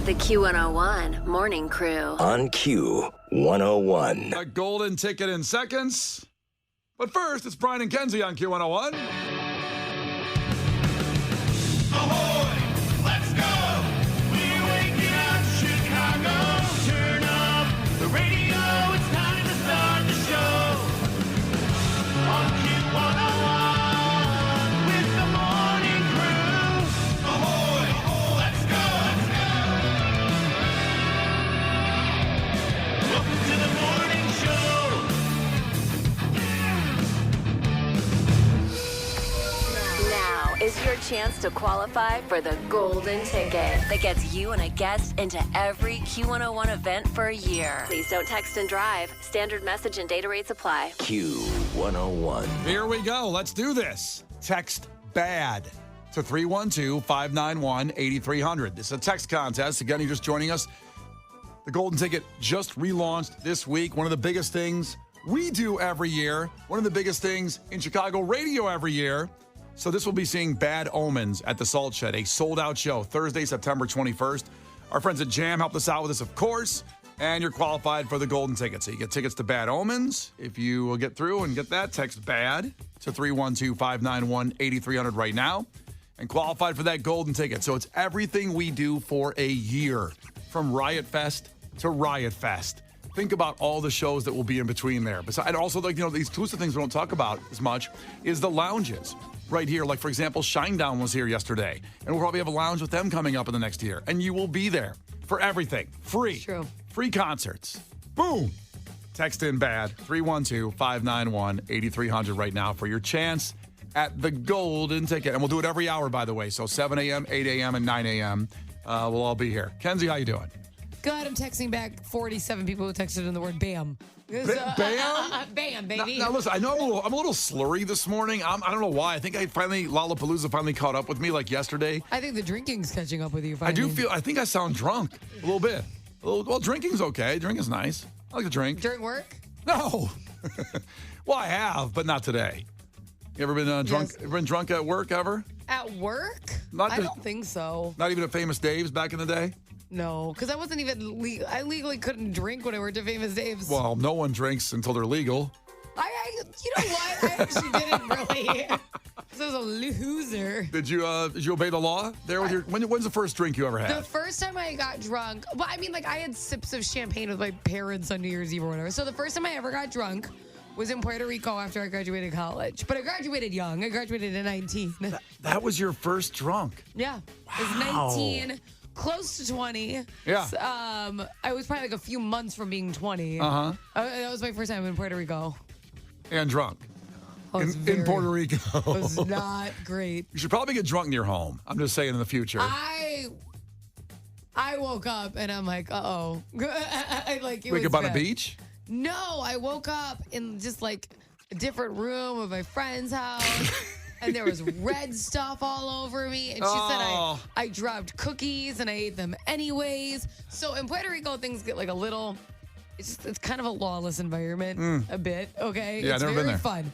The Q101 Morning Crew. On Q101. A golden ticket in seconds. But first, it's Brian and Kenzie on Q101. Ahoy! Let's go! We're waking up Chicago. Turn up the radio. It's time to start the show. On Q101 with the Morning Crew. Ahoy! Let's go! Welcome to the morning show. Now is your chance to qualify for the golden ticket that gets you and a guest into every Q101 event for a year. Please don't text and drive. Standard message and data rates apply. Q101. Here we go. Let's do this. Text BAD to 312-591-8300. This is a text contest. Again, you're just joining us. The golden ticket just relaunched this week. One of the biggest things we do every year. One of the biggest things in Chicago radio every year. So this will be seeing Bad Omens at the Salt Shed, a sold-out show, Thursday, September 21st. Our friends at Jam helped us out with this, of course, and you're qualified for the golden ticket. So you get tickets to Bad Omens. If you will get through and get that, text BAD to 312-591-8300 right now and qualified for that golden ticket. So it's everything we do for a year, from Riot Fest to Riot Fest. Think about all the shows that will be in between there. And also, like, you know, these exclusive things we don't talk about as much is the lounges right here. Like, for example, Shinedown was here yesterday, and we'll probably have a lounge with them coming up in the next year. And you will be there for everything. Free. True. Free concerts. Boom. Text in BAD, 312-591-8300 right now for your chance at the golden ticket. And we'll do it every hour, by the way. So 7 a.m., 8 a.m., and 9 a.m. We'll all be here. Kenzie, how you doing? Good. I'm texting back 47 people who texted in the word BAM. Bam? Bam, baby. Now, listen, I know I'm a little slurry this morning. I don't know why. I think Lollapalooza finally caught up with me like yesterday. I think the drinking's catching up with you. I think I sound drunk a little bit. Well, drinking's okay. Drinking's nice. I like to drink. During work? No. Well, I have, but not today. You ever been drunk? Yes. Ever been drunk at work ever? At work? Not I just- don't think so. Not even at Famous Dave's back in the day? No, because I wasn't even legal. I legally couldn't drink when I worked at Famous Dave's. Well, no one drinks until they're legal. You know what? I actually didn't really. Because I was a loser. Did you obey the law there with your? When's the first drink you ever had? The first time I got drunk, well, I mean, like, I had sips of champagne with my parents on New Year's Eve or whatever. So the first time I ever got drunk was in Puerto Rico after I graduated college. But I graduated young. I graduated at 19. That was your first drunk. Yeah. I was 19, close to 20. Yeah. I was probably like a few months from being 20. Uh-huh. That was my first time in Puerto Rico. And drunk. In Puerto Rico. It was not great. You should probably get drunk near home. I'm just saying in the future. I woke up and I'm like, uh-oh. Like, Wake up on a beach? No, I woke up in just like a different room of my friend's house. And there was red stuff all over me. And she said I dropped cookies and I ate them anyways. So in Puerto Rico, things get like a little, it's kind of a lawless environment a bit, okay? Yeah, it's I've never been very there. fun.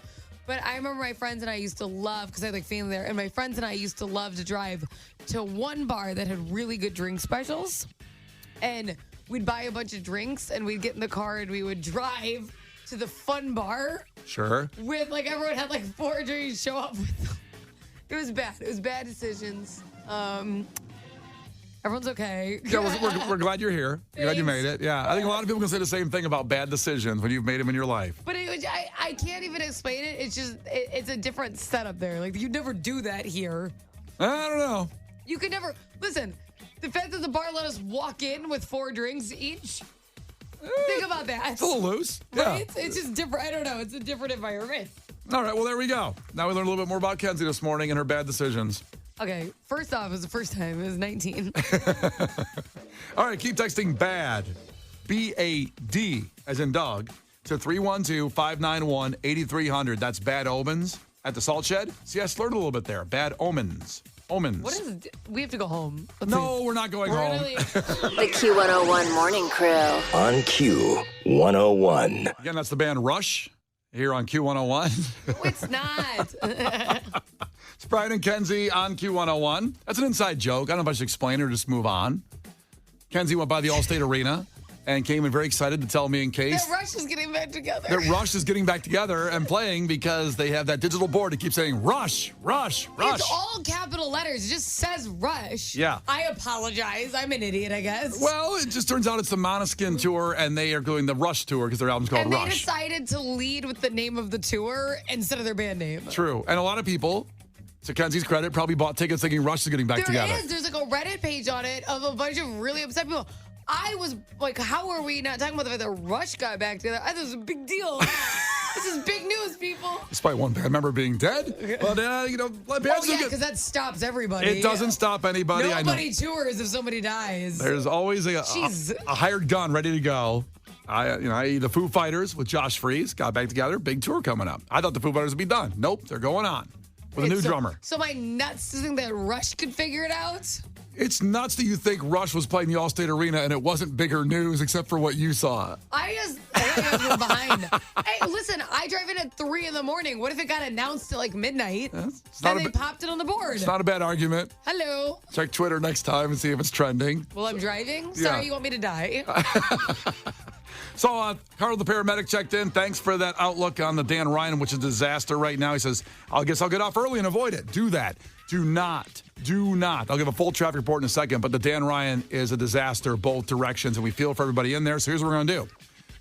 But I remember my friends and I used to love, because I had like family there, and my friends and I used to love to drive to one bar that had really good drink specials. And we'd buy a bunch of drinks and we'd get in the car and we would drive to the fun bar. Sure. With, like, everyone had like 4 drinks, show up with them. It was bad. It was bad decisions. Everyone's okay. Yeah, we're glad you're here. Glad you made it. Yeah, I think a lot of people can say the same thing about bad decisions when you've made them in your life. But I can't even explain it. It's just, it's a different setup there. Like, you'd never do that here. I don't know. You could never, listen, the fact that the bar let us walk in with 4 drinks each, think about that. It's a little loose. Right? Yeah. It's just different. I don't know. It's a different environment. All right, well, there we go. Now we learned a little bit more about Kenzie this morning and her bad decisions. Okay, first off, it was the first time. It was 19. All right, keep texting BAD, B-A-D, as in dog, to 312-591-8300. That's Bad Omens at the Salt Shed. See, I slurred a little bit there. Bad Omens. Omens. What is it? We have to go home. No, we're not going home. The Q101 Morning Crew. On Q101. Again, that's the band Rush here on Q101. No, it's not. It's Brian and Kenzie on Q101. That's an inside joke. I don't know if I should explain it or just move on. Kenzie went by the Allstate Arena and came in very excited to tell me in case That Rush is getting back together. that Rush is getting back together and playing because they have that digital board that keeps saying Rush, Rush, Rush. It's all capital letters. It just says Rush. Yeah. I apologize. I'm an idiot, I guess. Well, it just turns out it's the Måneskin tour, and they are doing the Rush tour because their album's called And they Rush. decided to lead with the name of the tour instead of their band name. True. And a lot of people, to Kenzie's credit, probably bought tickets thinking Rush is getting back together. There's like a Reddit page on it of a bunch of really upset people. I was like, how are we not talking about the fact that Rush got back together? I thought it was a big deal. This is big news, people. Despite one band member being dead. But, bands Oh, do yeah, get- because that stops everybody. it doesn't stop anybody. I know. Nobody tours if somebody dies. There's always a hired gun ready to go. The Foo Fighters with Josh Freese got back together. Big tour coming up. I thought the Foo Fighters would be done. Nope, they're going on with a new drummer. So am I nuts to think that Rush could figure it out? It's nuts that you think Rush was playing the Allstate Arena and it wasn't bigger news except for what you saw. I was behind. Hey, listen, I drive in at 3 in the morning. What if it got announced at like midnight? Not And a they ba- popped it on the board. It's not a bad argument. Hello. Check Twitter next time and see if it's trending. Well, I'm driving. Yeah. Sorry, you want me to die? So, Carl the paramedic checked in. Thanks for that outlook on the Dan Ryan, which is a disaster right now. He says, I guess I'll get off early and avoid it. Do that. Do not. I'll give a full traffic report in a second, but the Dan Ryan is a disaster both directions, and we feel for everybody in there. So here's what we're going to do.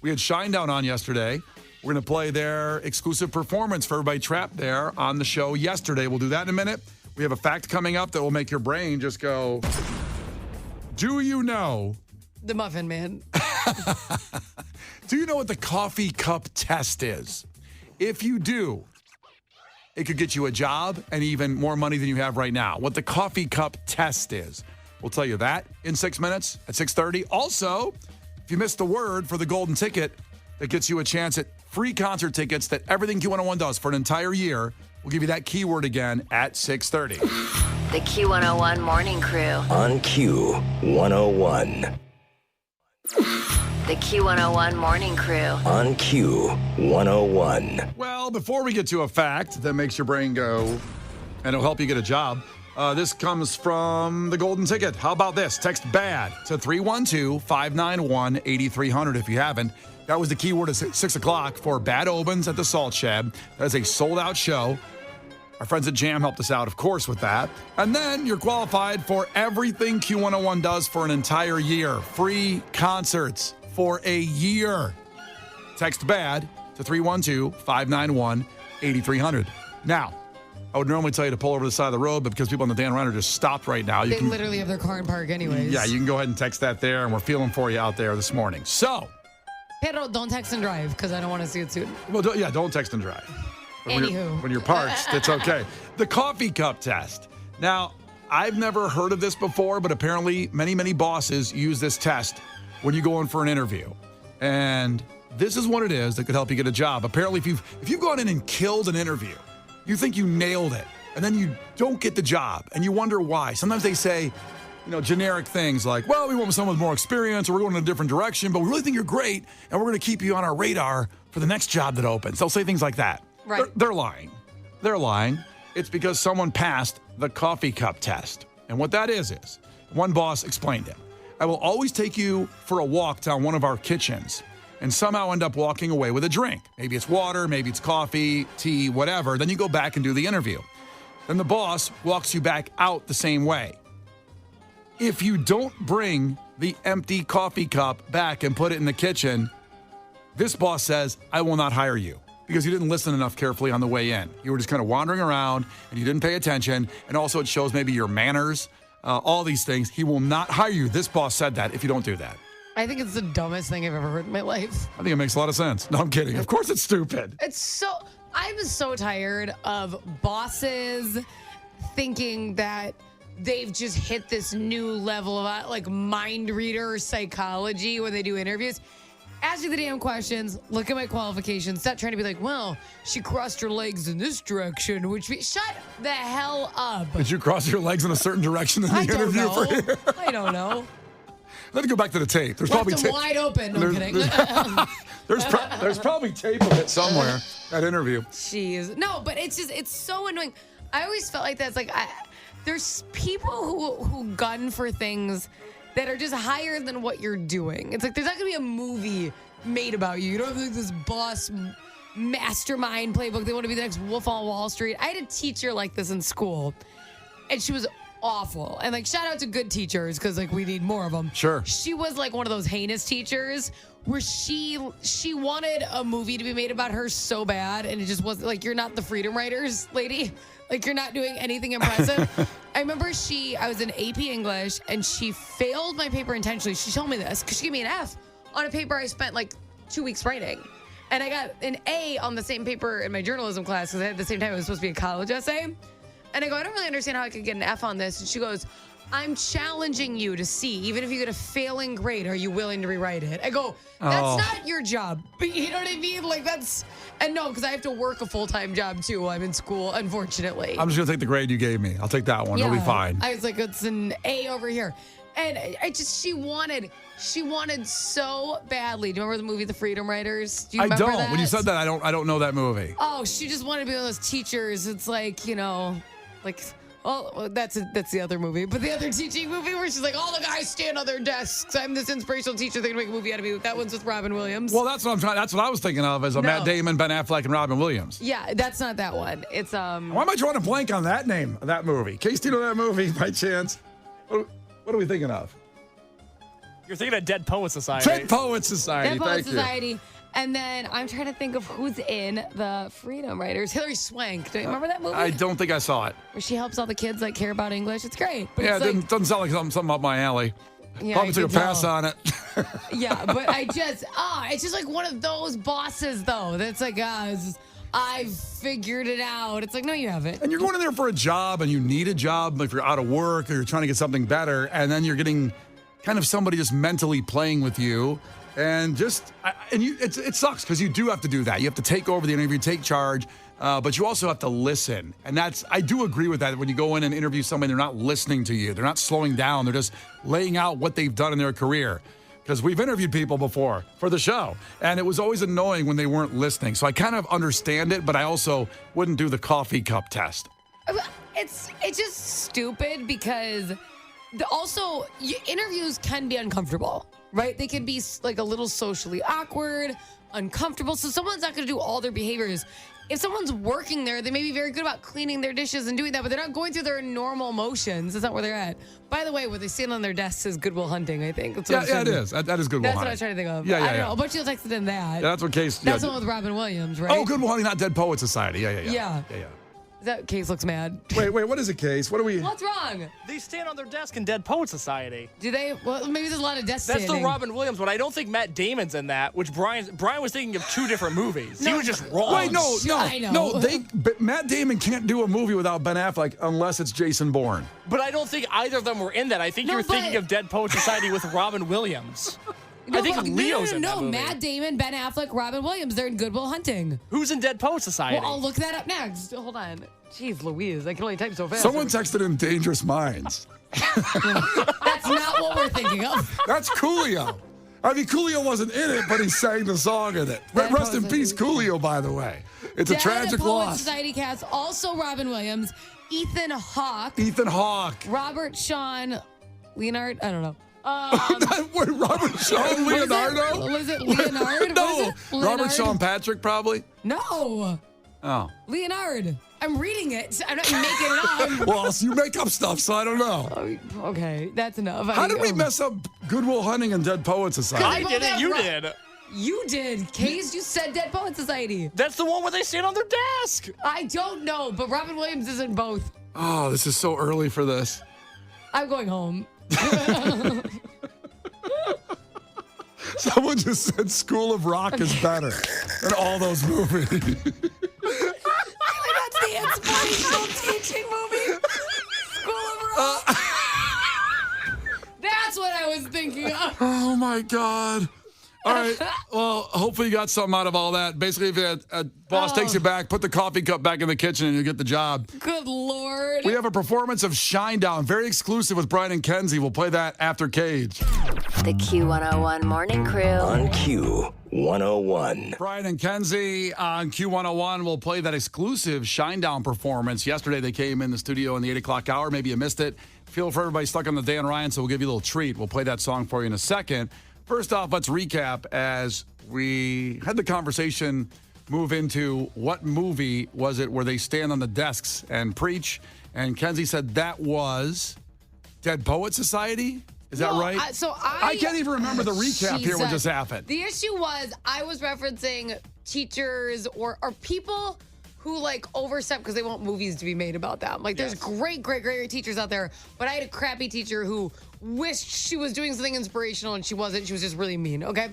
We had Shinedown on yesterday. We're going to play their exclusive performance for everybody trapped there on the show yesterday. We'll do that in a minute. We have a fact coming up that will make your brain just go, do you know? The Muffin Man. Do you know what the coffee cup test is? If you do, it could get you a job and even more money than you have right now. What the coffee cup test is. We'll tell you that in 6 minutes at 6:30. Also, if you missed the word for the golden ticket, that gets you a chance at free concert tickets that Everything Q101 does for an entire year. We'll give you that keyword again at 6:30. The Q101 Morning Crew. On Q101. The Q101 Morning Crew. On Q101. Well, before we get to a fact that makes your brain go, and it'll help you get a job, this comes from the golden ticket. How about this? Text BAD to 312-591-8300 if you haven't. That was the keyword at 6 o'clock for Bad Omens at the Salt Shed. That is a sold-out show. Our friends at Jam helped us out, of course, with that. And then you're qualified for everything Q101 does for an entire year. Free concerts for a year. Text BAD to 312-591-8300. Now, I would normally tell you to pull over to the side of the road, but because people on the Dan Ryan are just stopped right now, They literally have their car in park anyways. Yeah, you can go ahead and text that there, and we're feeling for you out there this morning. So, Pedro, don't text and drive because I don't want to see it soon. well, don't text and drive. But Anywho. when you're parked, it's okay. The coffee cup test. Now, I've never heard of this before, but apparently many, many bosses use this test when you go in for an interview. And this is what it is that could help you get a job. Apparently, if you've gone in and killed an interview, you think you nailed it, and then you don't get the job, and you wonder why. Sometimes they say, generic things like, well, we want someone with more experience, or we're going in a different direction, but we really think you're great, and we're going to keep you on our radar for the next job that opens. They'll say things like that. Right. They're lying. They're lying. It's because someone passed the coffee cup test. And what that is one boss explained it. I will always take you for a walk down one of our kitchens and somehow end up walking away with a drink. Maybe it's water, maybe it's coffee, tea, whatever. Then you go back and do the interview. Then the boss walks you back out the same way. If you don't bring the empty coffee cup back and put it in the kitchen, this boss says, I will not hire you. Because you didn't listen enough carefully on the way in. You were just kind of wandering around and you didn't pay attention. And also it shows maybe your manners, all these things. He will not hire you. This boss said that if you don't do that. I think it's the dumbest thing I've ever heard in my life. I think it makes a lot of sense. No, I'm kidding. Of course it's stupid. I was so tired of bosses thinking that they've just hit this new level of like mind reader psychology when they do interviews. Ask me the damn questions. Look at my qualifications. Stop trying to be like, well, she crossed her legs in this direction, shut the hell up. Did you cross your legs in a certain direction in the I don't interview know. for you? I don't know. Let me go back to the tape. There's Left probably them tape. wide open. No, I'm kidding. There's probably tape of it somewhere. That interview. Jeez. No, but it's so annoying. I always felt like that. It's like there's people who gun for things that are just higher than what you're doing. It's like there's not going to be a movie made about you. You don't have like this boss mastermind playbook. They want to be the next Wolf on Wall Street. I had a teacher like this in school, and she was awful. And like, shout out to good teachers because like we need more of them. Sure. She was like one of those heinous teachers where she wanted a movie to be made about her so bad, and it just wasn't like, you're not the Freedom Writers lady. Like, you're not doing anything impressive. I remember I was in AP English, and she failed my paper intentionally. She told me this because she gave me an F on a paper I spent like 2 weeks writing. And I got an A on the same paper in my journalism class because at the same time it was supposed to be a college essay. And I go, I don't really understand how I could get an F on this. And she goes, I'm challenging you to see, even if you get a failing grade, are you willing to rewrite it? I go, that's not your job. But you know what I mean? Like, and no, because I have to work a full-time job too while I'm in school, unfortunately. I'm just going to take the grade you gave me. I'll take that one. It'll be fine. I was like, it's an A over here. And she wanted so badly. Do you remember the movie The Freedom Writers? Do you remember that? When you said that, I don't know that movie. Oh, she just wanted to be one of those teachers. It's like, that's the other movie. But the other teaching movie where she's like, all the guys stand on their desks. I'm this inspirational teacher. They're going to make a movie out of me. That one's with Robin Williams. Well, that's what I was thinking of as Matt Damon, Ben Affleck, and Robin Williams. Yeah, that's not that one. It's Why am I drawing a blank on that name of that movie? Case, do you know that movie by chance? What are we thinking of? You're thinking of Dead Poet Society. Dead Poet Society. Dead Poet Thank Society. you. And then I'm trying to think of who's in the Freedom Writers. Hilary Swank. Do you remember that movie? I don't think I saw it. Where she helps all the kids like care about English. It's great. But Yeah, it's it doesn't sound like something up my alley. Yeah, Probably I took a could pass tell. on it. Yeah, but it's just like one of those bosses though. That's like, I've figured it out. It's like, no, you haven't. And you're going in there for a job, and you need a job if you're out of work or you're trying to get something better, and then you're getting kind of somebody just mentally playing with you. And it sucks because you do have to do that. You have to take over the interview, take charge, but you also have to listen. And I do agree with that. When you go in and interview somebody, they're not listening to you. They're not slowing down. They're just laying out what they've done in their career. Because we've interviewed people before for the show, and it was always annoying when they weren't listening. So I kind of understand it, but I also wouldn't do the coffee cup test. It's just stupid because interviews can be uncomfortable, right? They can be like a little socially awkward, uncomfortable. So someone's not going to do all their behaviors. If someone's working there, they may be very good about cleaning their dishes and doing that, but they're not going through their normal motions. That's not where they're at. By the way, where they stand on their desks is Good Will Hunting, I think. That's Yeah, it is. That is Good Will That's Hunting. what I was trying to think of. Yeah, I don't know. A bunch of you texted in that. Yeah, that's what Case. That's the one with Robin Williams, right? Oh, Good Will Hunting, not Dead Poet Society. Yeah. Yeah. That Case looks mad. Wait, what is it, Case? What are we? What's wrong? They stand on their desk in Dead Poet Society. Do they? Well, maybe there's a lot of desk That's standing. the Robin Williams one. I don't think Matt Damon's in that, which Brian was thinking of two different movies. No, he was just wrong. Wait, I know. But Matt Damon can't do a movie without Ben Affleck unless it's Jason Bourne. But I don't think either of them were in that. I think No, you're but- thinking of Dead Poet Society with Robin Williams. No, I think but- Leo's in that No, movie. Matt Damon, Ben Affleck, Robin Williams. They're in Good Will Hunting. Who's in Dead Poet Society? Well, I'll look that up next. Hold on. Jeez Louise, I can only type so fast. Someone texted in Dangerous Minds. That's not what we're thinking of. That's Coolio. I mean, Coolio wasn't in it, but he sang the song in it. Dead Rest in Poet peace, Society. Coolio, by the way. It's a Dead tragic Poet loss. Society cast, also Robin Williams, Ethan Hawke, Ethan Hawke. Robert Sean Leonard. I don't know. Wait, Robert Sean Leonardo? Was it Leonard? No. Was it Robert Leonard? Sean Patrick, probably? No. Oh. Leonard. I'm reading it. I'm not making it up. Well, you make up stuff, so I don't know. Okay, that's enough. How did we mess up Good Will Hunting and Dead Poet Society? I did it. You did. You did. Case, you said Dead Poet Society. That's the one where they stand on their desk. I don't know, but Robin Williams is in both. Oh, this is so early for this. I'm going home. Someone just said School of Rock is better than all those movies. That's the inspirational teaching movie. School of Rock. That's what I was thinking of. Oh, my God. All right. Well, hopefully you got something out of all that. Basically, if a boss takes you back, put the coffee cup back in the kitchen and you get the job. Good Lord. We have a performance of Shinedown, very exclusive with Brian and Kenzie. We'll play that after Cage. The Q101 Morning Crew. On Q101. Brian and Kenzie on Q101 will play that exclusive Shinedown performance. Yesterday they came in the studio in the 8 o'clock hour. Maybe you missed it. If feel for everybody stuck on the Dan Ryan, so we'll give you a little treat. We'll play that song for you in a second. First off, let's recap as we had the conversation move into what movie was it where they stand on the desks and preach. And Kenzie said that was Dead Poet Society. Is that right? I can't even remember the recap here what just happened. The issue was I was referencing teachers or people who like overstep because they want movies to be made about them. Like there's great teachers out there, but I had a crappy teacher who wished she was doing something inspirational and she wasn't. She was just really mean, okay?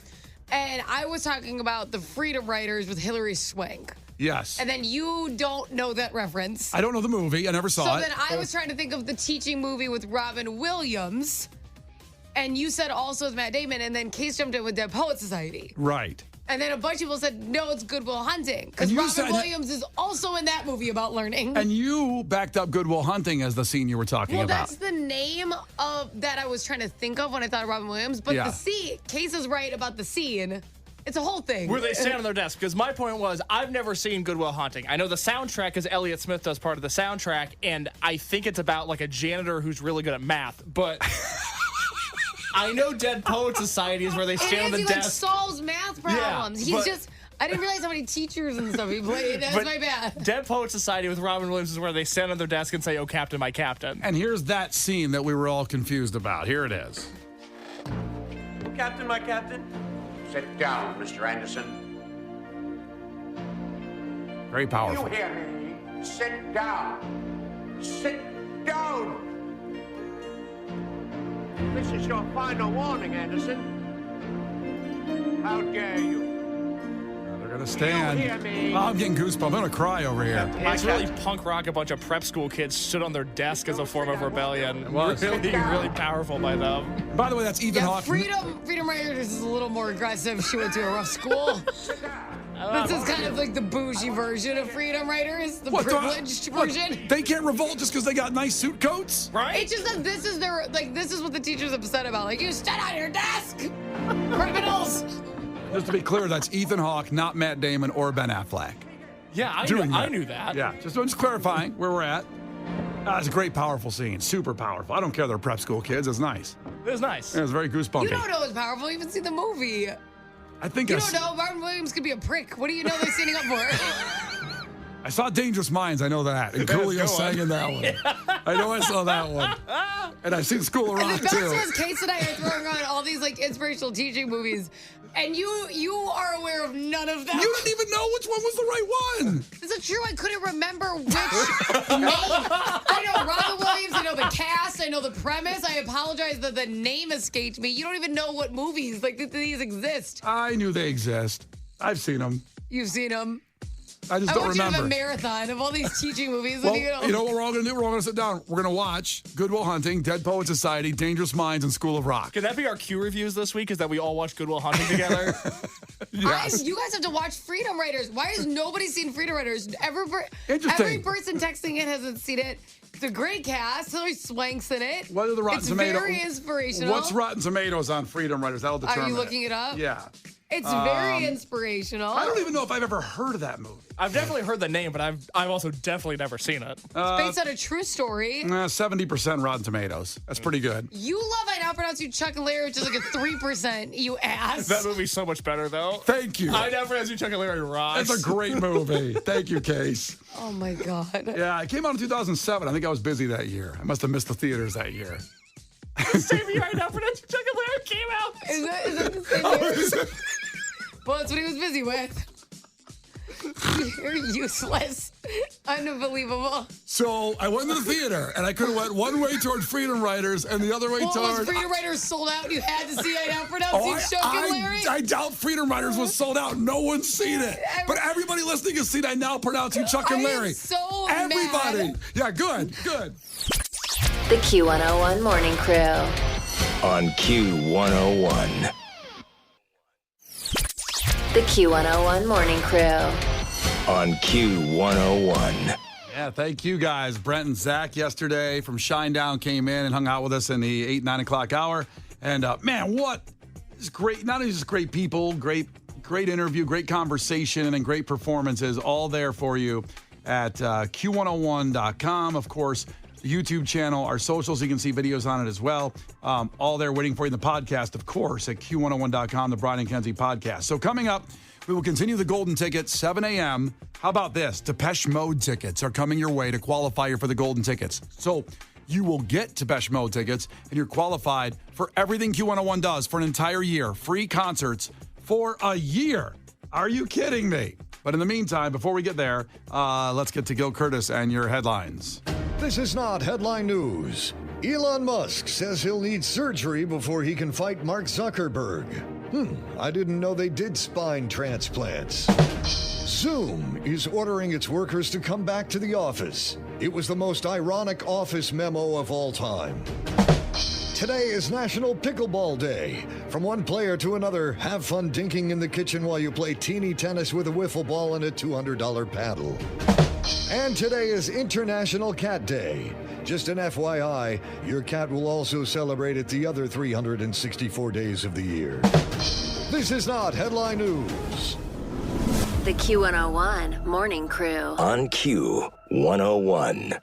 And I was talking about the Freedom Writers with Hilary Swank. Yes. And then you don't know that reference. I don't know the movie. I never saw it. So then I was trying to think of the teaching movie with Robin Williams. And you said also with Matt Damon. And then Case jumped in with Dead Poet Society. Right. And then a bunch of people said, no, it's Good Will Hunting. Because Robin Williams is also in that movie about learning. And you backed up Good Will Hunting as the scene you were talking about. Well, that's the name of that I was trying to think of when I thought of Robin Williams. But the scene, Case is right about the scene. It's a whole thing. Where they stand on their desk. Because my point was, I've never seen Good Will Hunting. I know the soundtrack because Elliott Smith does part of the soundtrack, and I think it's about like a janitor who's really good at math. But I know Dead Poet Society is where they stand on the he desk. Like solves math problems. I didn't realize how many teachers and stuff he played. That's my bad. Dead Poet Society with Robin Williams is where they stand on their desk and say, "Oh, Captain, my Captain." And here's that scene that we were all confused about. Here it is. Oh, Captain, my Captain. Sit down, Mr. Anderson. Very powerful. You hear me? Sit down. Sit down. This is your final warning, Anderson. How dare you? They're going to stand. You hear me? Oh, I'm getting goosebumps. I'm going to cry over here. It's really punk rock. A bunch of prep school kids stood on their desk as a form of rebellion. It was. Really powerful by them. By the way, that's Ethan Hawke. Freedom Writers is a little more aggressive. She went to a rough school. This is kind of like the bougie version of Freedom Writers, the privileged version. They can't revolt just because they got nice suit coats? Right? It's just that this is what the teacher's upset about. Like, you stand on your desk, criminals. Just to be clear, that's Ethan Hawke, not Matt Damon or Ben Affleck. Yeah, I knew that. Yeah, just clarifying where we're at. It's a great, powerful scene. Super powerful. I don't care they're prep school kids. It's nice. It was nice. It was very goosebumpy. You don't know it's powerful. You haven't seen the movie. I think you don't know Robin Williams could be a prick. What do you know they're standing up for? I saw Dangerous Minds. I know that. And Coolio sang in that one. Yeah. I know I saw that one. And I've seen School of Rock, and the best too. was Kate and I are throwing on all these like inspirational teaching movies. And you are aware of none of them. You didn't even know which one was the right one. Is it true? I couldn't remember which name. I know Robin Williams. I know the cast. I know the premise. I apologize that the name escaped me. You don't even know what movies like these exist. I knew they exist. I've seen them. You've seen them. I just don't remember. I want you to have a marathon of all these teaching movies. Well, you know what we're all going to do? We're all going to sit down. We're going to watch Good Will Hunting, Dead Poet Society, Dangerous Minds, and School of Rock. Can that be our Q reviews this week? Is that we all watch Good Will Hunting together? Yes. You guys have to watch Freedom Writers. Why has nobody seen Freedom Writers? Every person texting in hasn't seen it. It's a great cast. Hilary Swank's in it. What are the Rotten Tomatoes? It's very inspirational. What's Rotten Tomatoes on Freedom Writers? That'll determine. Are you looking it up? Yeah. It's very inspirational. I don't even know if I've ever heard of that movie. I've definitely heard the name, but I've also definitely never seen it. It's based on a true story. 70% Rotten Tomatoes. That's pretty good. You love I Now Pronounce You Chuck and Larry, which is like a 3%, you ass. That movie's so much better, though. Thank you. I Now Pronounce You Chuck and Larry rocks. It's a great movie. Thank you, Case. Oh, my God. Yeah, it came out in 2007. I think I was busy that year. I must have missed the theaters that year. Same year I Now Pronounce You Chuck and Larry came out. Is that the same year? Well, that's what he was busy with. You're useless. Unbelievable. So I went to the theater, and I could have went one way toward Freedom Writers and the other way toward... Was Freedom Writers sold out? You had to see I Now Pronounce You Chuck and Larry? I doubt Freedom Writers was sold out. No one's seen it. But everybody listening has seen I Now Pronounce You Chuck and Larry. I am so Everybody. mad. Yeah, good. The Q101 Morning Crew. On Q101. The Q101 Morning Crew. On Q101. Yeah, thank you guys. Brent and Zach yesterday from Shinedown came in and hung out with us in the 8, 9 o'clock hour. And man, what is great. Not only just great people, great interview, great conversation, and then great performances all there for you at Q101.com. Of course, the YouTube channel, our socials. You can see videos on it as well. All there waiting for you in the podcast, of course, at Q101.com, the Brian and Kenzie podcast. So coming up, we will continue the Golden Ticket, 7 a.m. How about this? Depeche Mode tickets are coming your way to qualify you for the Golden Tickets. So you will get Depeche Mode tickets, and you're qualified for everything Q101 does for an entire year. Free concerts for a year. Are you kidding me? But in the meantime, before we get there, let's get to Gil Curtis and your headlines. This is not headline news. Elon Musk says he'll need surgery before he can fight Mark Zuckerberg. I didn't know they did spine transplants. Zoom is ordering its workers to come back to the office. It was the most ironic office memo of all time. Today is National Pickleball Day. From one player to another, have fun dinking in the kitchen while you play teeny tennis with a wiffle ball and a $200 paddle. And today is International Cat Day. Just an FYI, your cat will also celebrate it the other 364 days of the year. This is not headline news. The Q101 Morning Crew. On Q101.